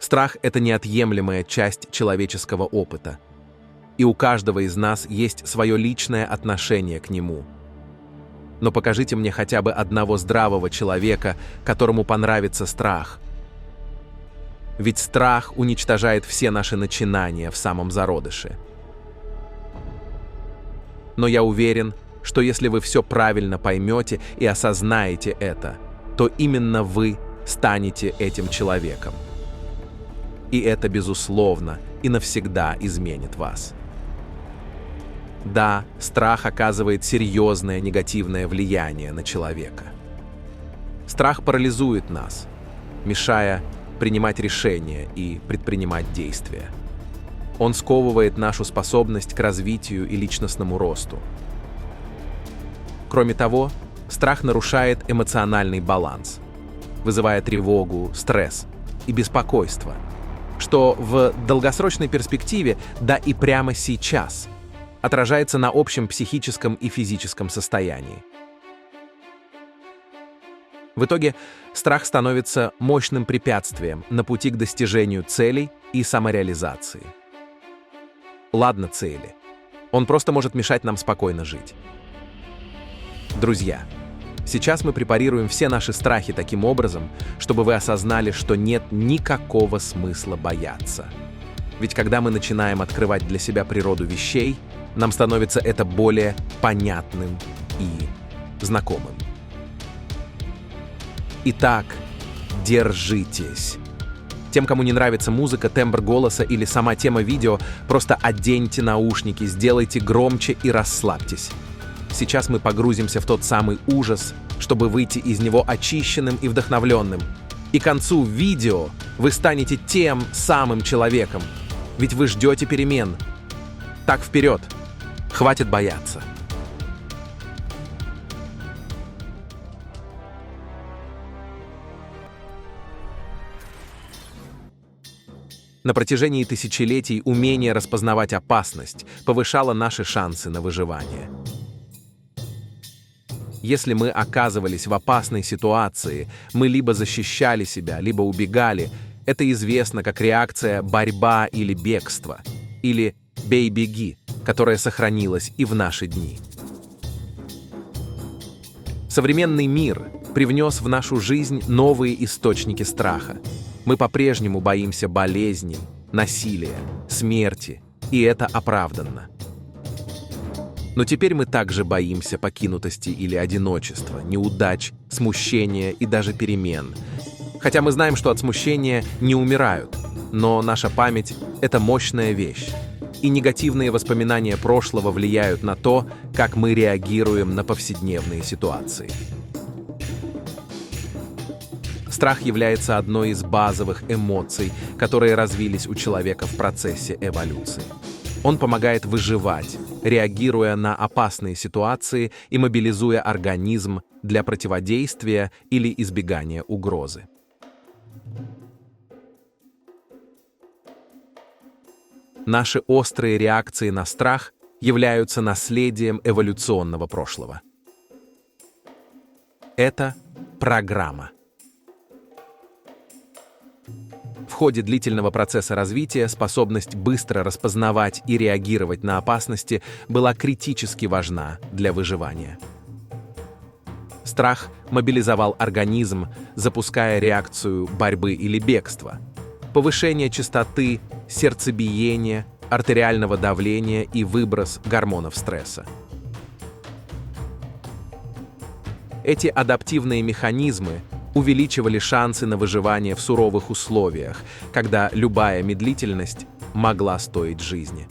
Страх — это неотъемлемая часть человеческого опыта. И у каждого из нас есть свое личное отношение к нему. Но покажите мне хотя бы одного здравого человека, которому понравится страх. Ведь страх уничтожает все наши начинания в самом зародыше. Но я уверен, что если вы все правильно поймете и осознаете это, то именно вы станете этим человеком. И это, безусловно, и навсегда изменит вас. Да, страх оказывает серьезное негативное влияние на человека. Страх парализует нас, мешая принимать решения и предпринимать действия. Он сковывает нашу способность к развитию и личностному росту. Кроме того, страх нарушает эмоциональный баланс, вызывая тревогу, стресс и беспокойство, что в долгосрочной перспективе, да и прямо сейчас, отражается на общем психическом и физическом состоянии. В итоге страх становится мощным препятствием на пути к достижению целей и самореализации. Ладно цели. Он просто может мешать нам спокойно жить. Друзья, сейчас мы препарируем все наши страхи таким образом, чтобы вы осознали, что нет никакого смысла бояться. Ведь когда мы начинаем открывать для себя природу вещей, нам становится это более понятным и знакомым. Итак, держитесь. Тем, кому не нравится музыка, тембр голоса или сама тема видео, просто оденьте наушники, сделайте громче и расслабьтесь. Сейчас мы погрузимся в тот самый ужас, чтобы выйти из него очищенным и вдохновленным. И к концу видео вы станете тем самым человеком, ведь вы ждете перемен. Так вперед! Хватит бояться. На протяжении тысячелетий умение распознавать опасность повышало наши шансы на выживание. Если мы оказывались в опасной ситуации, мы либо защищали себя, либо убегали. Это известно как реакция «борьба» или «бегство», или «бей-беги», которая сохранилась и в наши дни. Современный мир привнес в нашу жизнь новые источники страха. Мы по-прежнему боимся болезней, насилия, смерти, и это оправданно. Но теперь мы также боимся покинутости или одиночества, неудач, смущения и даже перемен. Хотя мы знаем, что от смущения не умирают, но наша память — это мощная вещь. И негативные воспоминания прошлого влияют на то, как мы реагируем на повседневные ситуации. Страх является одной из базовых эмоций, которые развились у человека в процессе эволюции. Он помогает выживать, реагируя на опасные ситуации и мобилизуя организм для противодействия или избегания угрозы. Наши острые реакции на страх являются наследием эволюционного прошлого. Это программа. В ходе длительного процесса развития способность быстро распознавать и реагировать на опасности была критически важна для выживания. Страх мобилизовал организм, запуская реакцию борьбы или бегства, повышение частоты сердцебиения, артериального давления и выброс гормонов стресса. Эти адаптивные механизмы увеличивали шансы на выживание в суровых условиях, когда любая медлительность могла стоить жизни.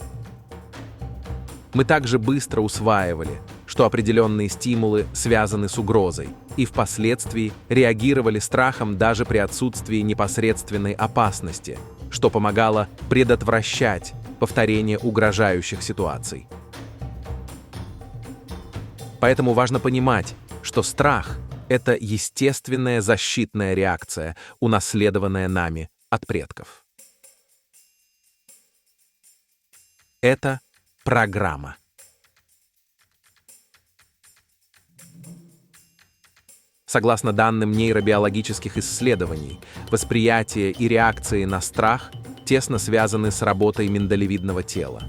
Мы также быстро усваивали, что определенные стимулы связаны с угрозой, и впоследствии реагировали страхом даже при отсутствии непосредственной опасности, что помогало предотвращать повторение угрожающих ситуаций. Поэтому важно понимать, что страх — это естественная защитная реакция, унаследованная нами от предков. Это программа. Согласно данным нейробиологических исследований, восприятие и реакции на страх тесно связаны с работой миндалевидного тела,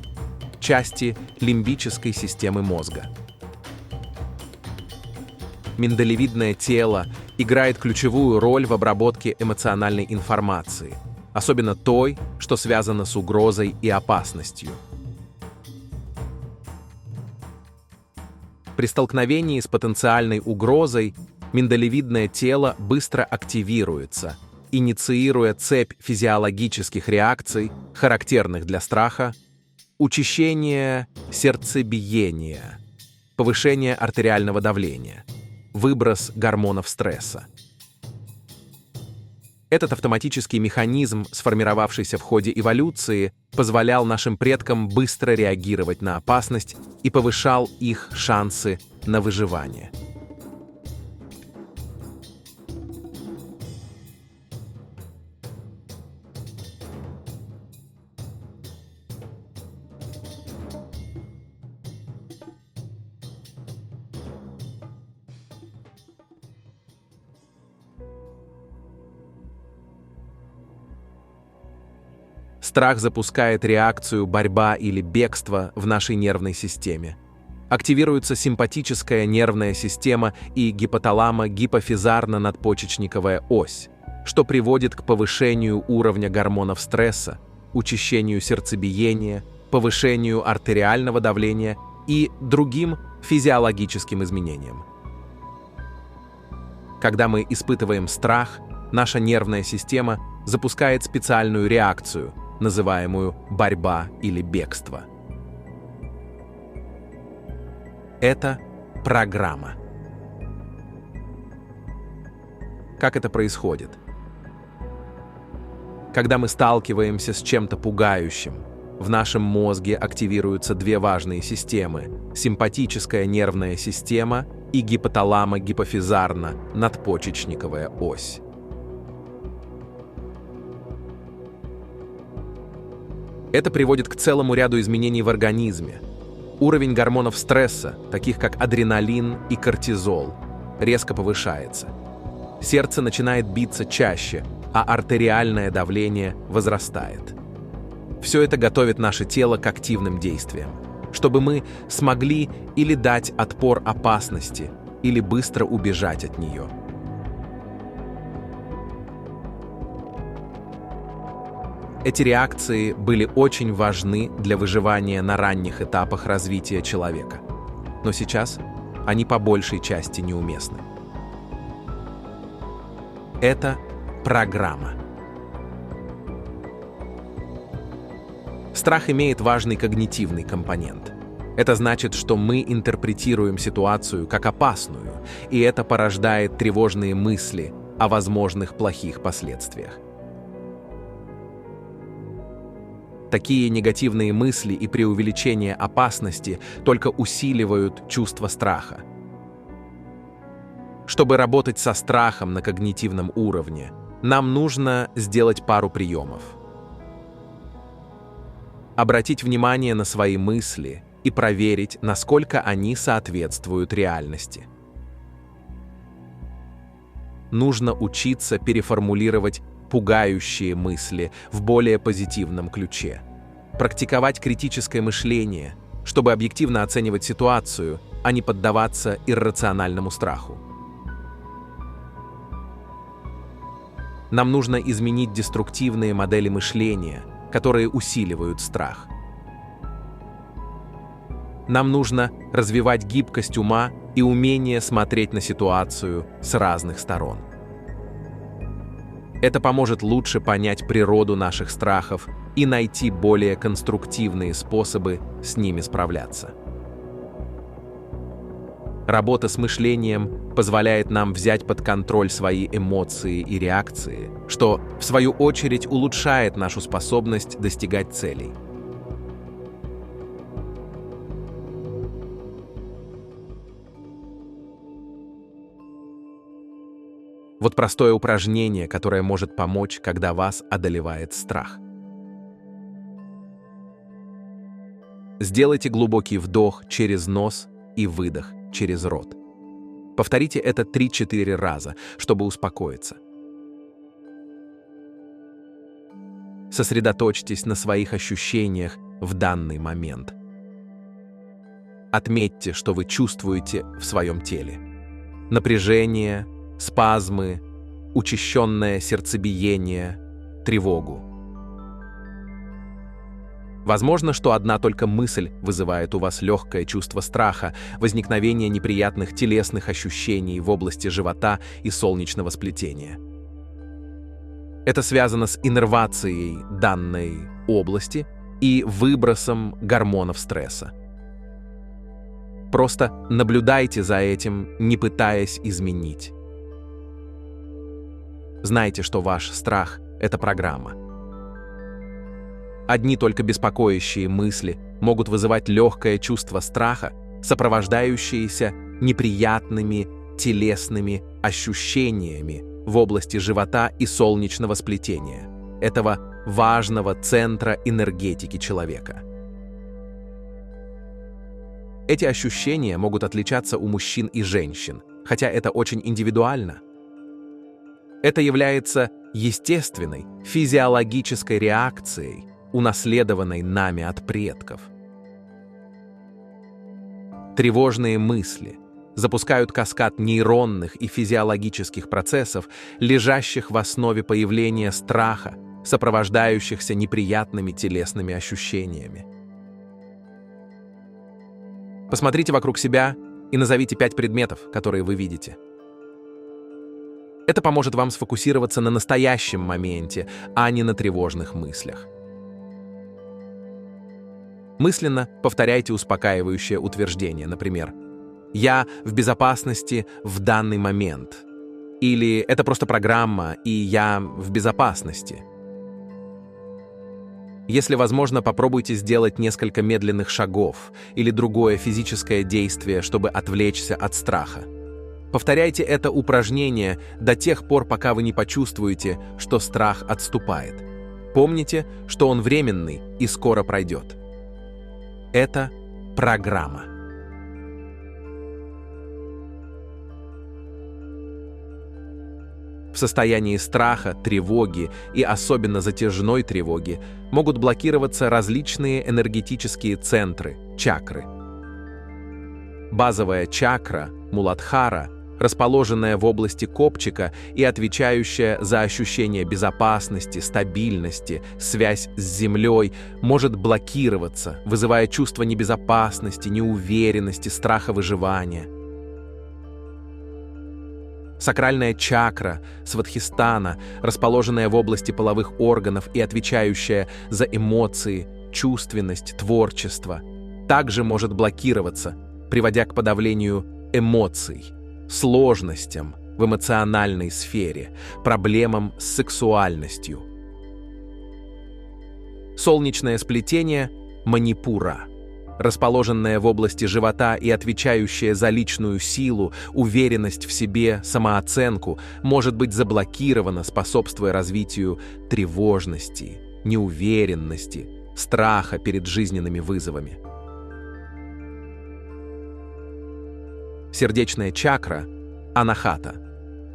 части лимбической системы мозга. Миндалевидное тело играет ключевую роль в обработке эмоциональной информации, особенно той, что связано с угрозой и опасностью. При столкновении с потенциальной угрозой миндалевидное тело быстро активируется, инициируя цепь физиологических реакций, характерных для страха: учащение сердцебиения, повышение артериального давления, выброс гормонов стресса. Этот автоматический механизм, сформировавшийся в ходе эволюции, позволял нашим предкам быстро реагировать на опасность и повышал их шансы на выживание. Страх запускает реакцию борьба или бегство в нашей нервной системе. Активируется симпатическая нервная система и гипоталамо-гипофизарно-надпочечниковая ось, что приводит к повышению уровня гормонов стресса, учащению сердцебиения, повышению артериального давления и другим физиологическим изменениям. Когда мы испытываем страх, наша нервная система запускает специальную реакцию, называемую борьба или бегство. Это программа. Как это происходит? Когда мы сталкиваемся с чем-то пугающим, в нашем мозге активируются две важные системы – симпатическая нервная система и гипоталамо-гипофизарно-надпочечниковая ось. Это приводит к целому ряду изменений в организме. Уровень гормонов стресса, таких как адреналин и кортизол, резко повышается. Сердце начинает биться чаще, а артериальное давление возрастает. Все это готовит наше тело к активным действиям, чтобы мы смогли или дать отпор опасности, или быстро убежать от нее. Эти реакции были очень важны для выживания на ранних этапах развития человека. Но сейчас они по большей части неуместны. Это программа. Страх имеет важный когнитивный компонент. Это значит, что мы интерпретируем ситуацию как опасную, и это порождает тревожные мысли о возможных плохих последствиях. Такие негативные мысли и преувеличение опасности только усиливают чувство страха. Чтобы работать со страхом на когнитивном уровне, нам нужно сделать пару приемов. Обратить внимание на свои мысли и проверить, насколько они соответствуют реальности. Нужно учиться переформулировать пугающие мысли в более позитивном ключе. Практиковать критическое мышление, чтобы объективно оценивать ситуацию, а не поддаваться иррациональному страху. Нам нужно изменить деструктивные модели мышления, которые усиливают страх. Нам нужно развивать гибкость ума и умение смотреть на ситуацию с разных сторон. Это поможет лучше понять природу наших страхов и найти более конструктивные способы с ними справляться. Работа с мышлением позволяет нам взять под контроль свои эмоции и реакции, что, в свою очередь, улучшает нашу способность достигать целей. Вот простое упражнение, которое может помочь, когда вас одолевает страх. Сделайте глубокий вдох через нос и выдох через рот. Повторите это 3-4 раза, чтобы успокоиться. Сосредоточьтесь на своих ощущениях в данный момент. Отметьте, что вы чувствуете в своем теле. Напряжение, спазмы, учащенное сердцебиение, тревогу. Возможно, что одна только мысль вызывает у вас легкое чувство страха, возникновение неприятных телесных ощущений в области живота и солнечного сплетения. Это связано с иннервацией данной области и выбросом гормонов стресса. Просто наблюдайте за этим, не пытаясь изменить. Знайте, что ваш страх – это программа. Одни только беспокоящие мысли могут вызывать легкое чувство страха, сопровождающееся неприятными телесными ощущениями в области живота и солнечного сплетения, этого важного центра энергетики человека. Эти ощущения могут отличаться у мужчин и женщин, хотя это очень индивидуально. Это является естественной физиологической реакцией, унаследованной нами от предков. Тревожные мысли запускают каскад нейронных и физиологических процессов, лежащих в основе появления страха, сопровождающихся неприятными телесными ощущениями. Посмотрите вокруг себя и назовите 5 предметов, которые вы видите. Это поможет вам сфокусироваться на настоящем моменте, а не на тревожных мыслях. Мысленно повторяйте успокаивающее утверждение, например, «Я в безопасности в данный момент» или «Это просто программа, и я в безопасности». Если возможно, попробуйте сделать несколько медленных шагов или другое физическое действие, чтобы отвлечься от страха. Повторяйте это упражнение до тех пор, пока вы не почувствуете, что страх отступает. Помните, что он временный и скоро пройдет. Это программа. В состоянии страха, тревоги и особенно затяжной тревоги могут блокироваться различные энергетические центры, чакры. Базовая чакра, Муладхара, расположенная в области копчика и отвечающая за ощущение безопасности, стабильности, связь с Землей, может блокироваться, вызывая чувство небезопасности, неуверенности, страха выживания. Сакральная чакра, Свадхистана, расположенная в области половых органов и отвечающая за эмоции, чувственность, творчество, также может блокироваться, приводя к подавлению эмоций, сложностям в эмоциональной сфере, проблемам с сексуальностью. Солнечное сплетение Манипура, расположенное в области живота и отвечающее за личную силу, уверенность в себе, самооценку, может быть заблокировано, способствуя развитию тревожности, неуверенности, страха перед жизненными вызовами. Сердечная чакра Анахата,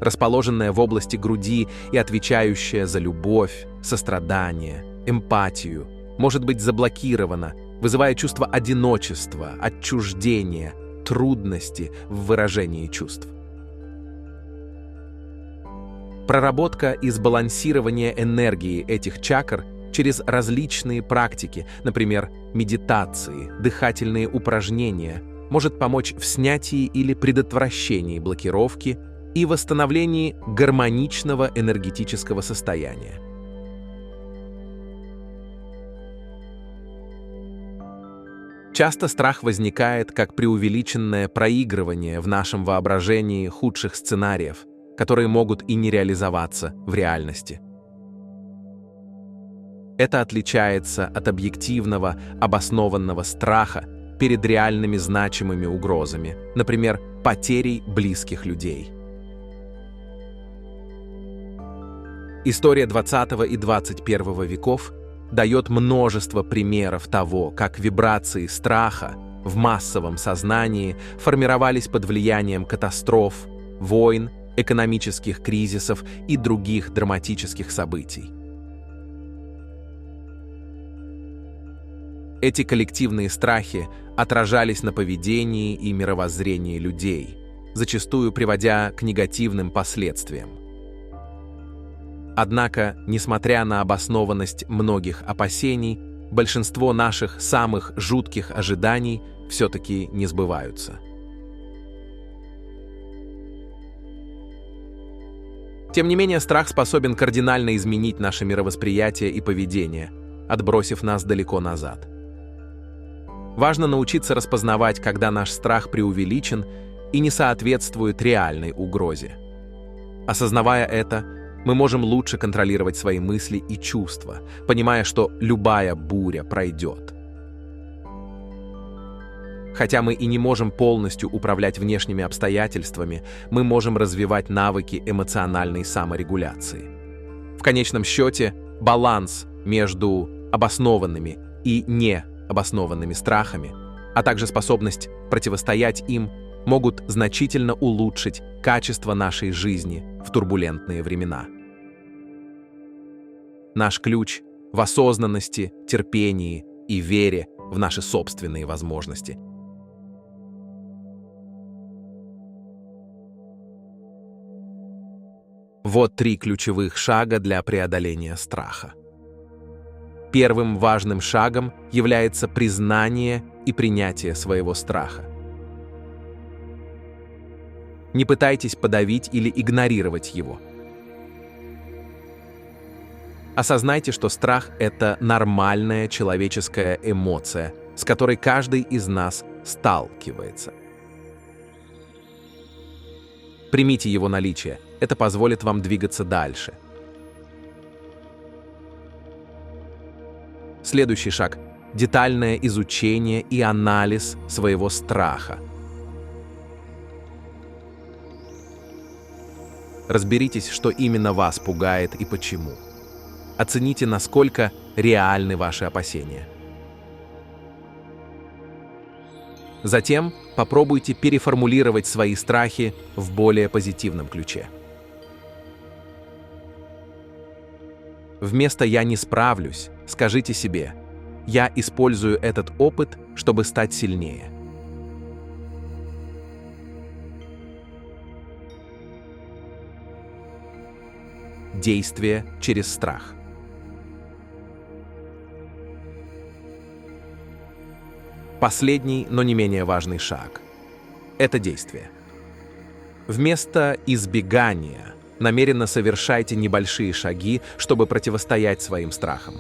расположенная в области груди и отвечающая за любовь, сострадание, эмпатию, может быть заблокирована, вызывая чувство одиночества, отчуждения, трудности в выражении чувств. Проработка и сбалансирование энергии этих чакр через различные практики, например, медитации, дыхательные упражнения, может помочь в снятии или предотвращении блокировки и восстановлении гармоничного энергетического состояния. Часто страх возникает как преувеличенное проигрывание в нашем воображении худших сценариев, которые могут и не реализоваться в реальности. Это отличается от объективного, обоснованного страха перед реальными значимыми угрозами, например, потерей близких людей. История 20 и 21 веков дает множество примеров того, как вибрации страха в массовом сознании формировались под влиянием катастроф, войн, экономических кризисов и других драматических событий. Эти коллективные страхи отражались на поведении и мировоззрении людей, зачастую приводя к негативным последствиям. Однако, несмотря на обоснованность многих опасений, большинство наших самых жутких ожиданий все-таки не сбываются. Тем не менее, страх способен кардинально изменить наше мировосприятие и поведение, отбросив нас далеко назад. Важно научиться распознавать, когда наш страх преувеличен и не соответствует реальной угрозе. Осознавая это, мы можем лучше контролировать свои мысли и чувства, понимая, что любая буря пройдет. Хотя мы и не можем полностью управлять внешними обстоятельствами, мы можем развивать навыки эмоциональной саморегуляции. В конечном счете, баланс между обоснованными и необоснованными страхами, а также способность противостоять им, могут значительно улучшить качество нашей жизни в турбулентные времена. Наш ключ в осознанности, терпении и вере в наши собственные возможности. Вот 3 ключевых шага для преодоления страха. Первым важным шагом является признание и принятие своего страха. Не пытайтесь подавить или игнорировать его. Осознайте, что страх – это нормальная человеческая эмоция, с которой каждый из нас сталкивается. Примите его наличие, это позволит вам двигаться дальше. Следующий шаг – детальное изучение и анализ своего страха. Разберитесь, что именно вас пугает и почему. Оцените, насколько реальны ваши опасения. Затем попробуйте переформулировать свои страхи в более позитивном ключе. Вместо «я не справлюсь» скажите себе «я использую этот опыт, чтобы стать сильнее». Действие через страх. Последний, но не менее важный шаг – это действие. Вместо избегания намеренно совершайте небольшие шаги, чтобы противостоять своим страхам.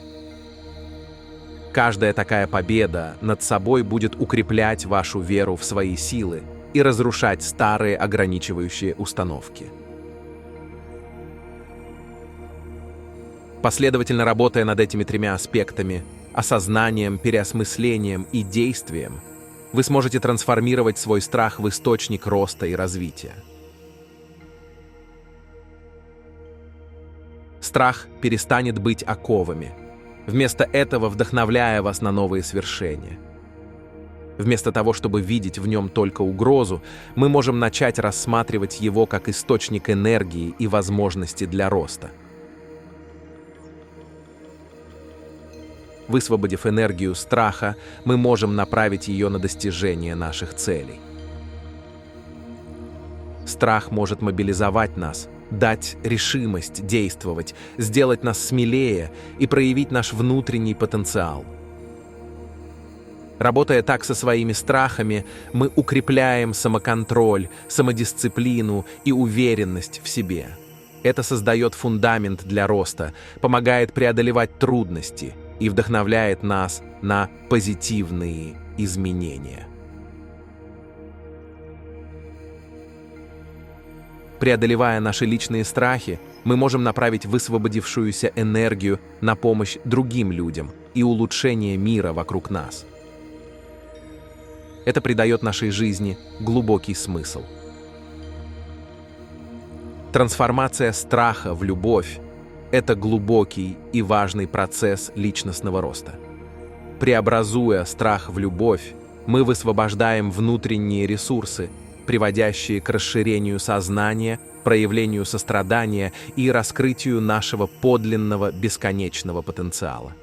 Каждая такая победа над собой будет укреплять вашу веру в свои силы и разрушать старые ограничивающие установки. Последовательно работая над этими 3 аспектами – осознанием, переосмыслением и действием, вы сможете трансформировать свой страх в источник роста и развития. Страх перестанет быть оковами, вместо этого вдохновляя вас на новые свершения. Вместо того, чтобы видеть в нем только угрозу, мы можем начать рассматривать его как источник энергии и возможности для роста. Высвободив энергию страха, мы можем направить ее на достижение наших целей. Страх может мобилизовать нас, дать решимость действовать, сделать нас смелее и проявить наш внутренний потенциал. Работая так со своими страхами, мы укрепляем самоконтроль, самодисциплину и уверенность в себе. Это создает фундамент для роста, помогает преодолевать трудности и вдохновляет нас на позитивные изменения. Преодолевая наши личные страхи, мы можем направить высвободившуюся энергию на помощь другим людям и улучшение мира вокруг нас. Это придает нашей жизни глубокий смысл. Трансформация страха в любовь – это глубокий и важный процесс личностного роста. Преобразуя страх в любовь, Мы высвобождаем внутренние ресурсы, приводящие к расширению сознания, проявлению сострадания и раскрытию нашего подлинного бесконечного потенциала.